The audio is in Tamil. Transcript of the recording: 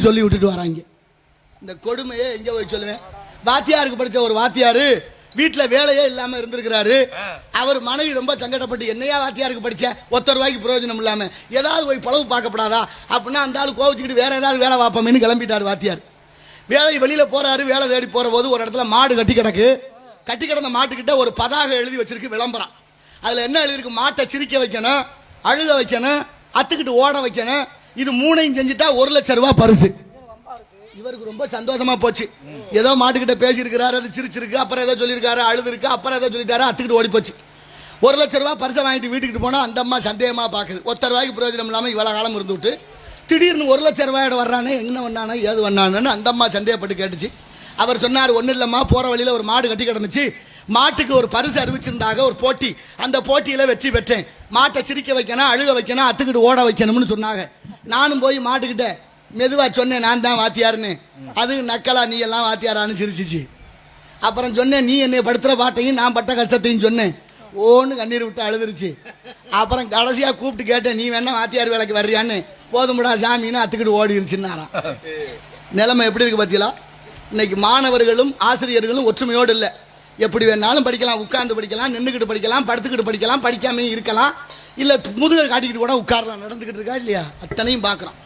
சொல்லி விட்டுட்டு வராங்க. இந்த கொடுமையே எங்கே போய் சொல்லுவேன். வாத்தியாருக்கு படித்த ஒரு வாத்தியார் வீட்டில் வேலையே இல்லாமல் இருந்திருக்கிறாரு. அவர் மனைவி ரொம்ப சங்கடப்பட்டு, என்னையா வாத்தியாருக்கு படித்த ₹1 பிரயோஜனம் இல்லாமல் ஏதாவது போய் பழவு பார்க்கப்படாதா அப்படின்னா அந்த ஆள் கோவிச்சுக்கிட்டு வேற ஏதாவது வேலை பார்ப்போம்னு கிளம்பிட்டார் வாத்தியார். வேலை வெளியில் போகிறாரு. வேலை தேடி போகிற போது ஒரு இடத்துல மாடு கட்டி கிடக்கு. கட்டி கிடந்த மாட்டுக்கிட்ட ஒரு பதாக எழுதி வச்சிருக்கு விளம்பரம். அதில் என்ன எழுதிருக்கு? மாட்டை சிரிக்க வைக்கணும், அழுக வைக்கணும், அத்துக்கிட்டு ஓட வைக்கணும். இது 3ஐயும் செஞ்சுட்டா ₹1,00,000 பரிசு. இவருக்கு ரொம்ப சந்தோஷமா போச்சு. ஏதோ மாட்டுக்கிட்ட பேசியிருக்கிறாரு, அது சிரிச்சிருக்கு, அப்புறம் ஏதோ சொல்லியிருக்காரு, அழுது இருக்கு, அப்புறம் ஏதோ சொல்லிட்டாரு, அத்துக்கிட்டு ஓடி போச்சு. ₹1,00,000 பரிசை வாங்கிட்டு வீட்டுக்கிட்டு போனால் அந்த அம்மா சந்தேகமாக பார்க்குது. ₹1 பிரயோஜனம் இல்லாமல் இவ்வளோ காலம் இருந்து விட்டு திடீர்னு ₹1,00,000 வர்றானே, எங்கே வந்தானோ ஏது வந்தானு அந்த அம்மா சந்தேகப்பட்டு கேட்டுச்சு. அவர் சொன்னார், ஒன்றும் இல்லைம்மா, போகிற வழியில் ஒரு மாடு கட்டி கிடந்துச்சு, மாட்டுக்கு ஒரு பரிசு அறிவிச்சிருந்தாக ஒரு போட்டி, அந்த போட்டியில் வெற்றி பெற்றேன். மாட்டை சிரிக்க வைக்கணும், அழுக வைக்கணும், அத்துக்கிட்டு ஓட வைக்கணும்னு சொன்னாங்க. நானும் போய் மாட்டுக்கிட்ட மெதுவாக சொன்னேன், நான் தான் வாத்தியாருன்னு. அது நக்கலா நீ எல்லாம் வாத்தியாரான்னு சிரிச்சிச்சு. அப்புறம் சொன்னேன், நீ என்னை படுத்துகிற பாட்டையும் நான் பட்ட கஷ்டத்தையும் சொன்னேன். ஓன்னு கண்ணீர் விட்டு அழுதுருச்சு. அப்புறம் கடைசியாக கூப்பிட்டு கேட்டேன், நீ வேணா வாத்தியார் வேலைக்கு வர்றியான்னு. போதும்டா சாமின்னு அத்துக்கிட்டு ஓடிருச்சுன்னாராம். நிலைமை எப்படி இருக்கு பார்த்தீங்களா? இன்னைக்கு மாணவர்களும் ஆசிரியர்களும் ஒற்றுமையோடு இல்லை. எப்படி வேணாலும் படிக்கலாம், உட்கார்ந்து படிக்கலாம், நின்றுக்கிட்டு படிக்கலாம், படுத்துக்கிட்டு படிக்கலாம், படிக்காமே இருக்கலாம், இல்லை முதுகை காட்டிக்கிட்டு கூட உட்காரலாம். நடந்துக்கிட்டு இருக்கா இல்லையா? அத்தனையும் பார்க்குறோம்.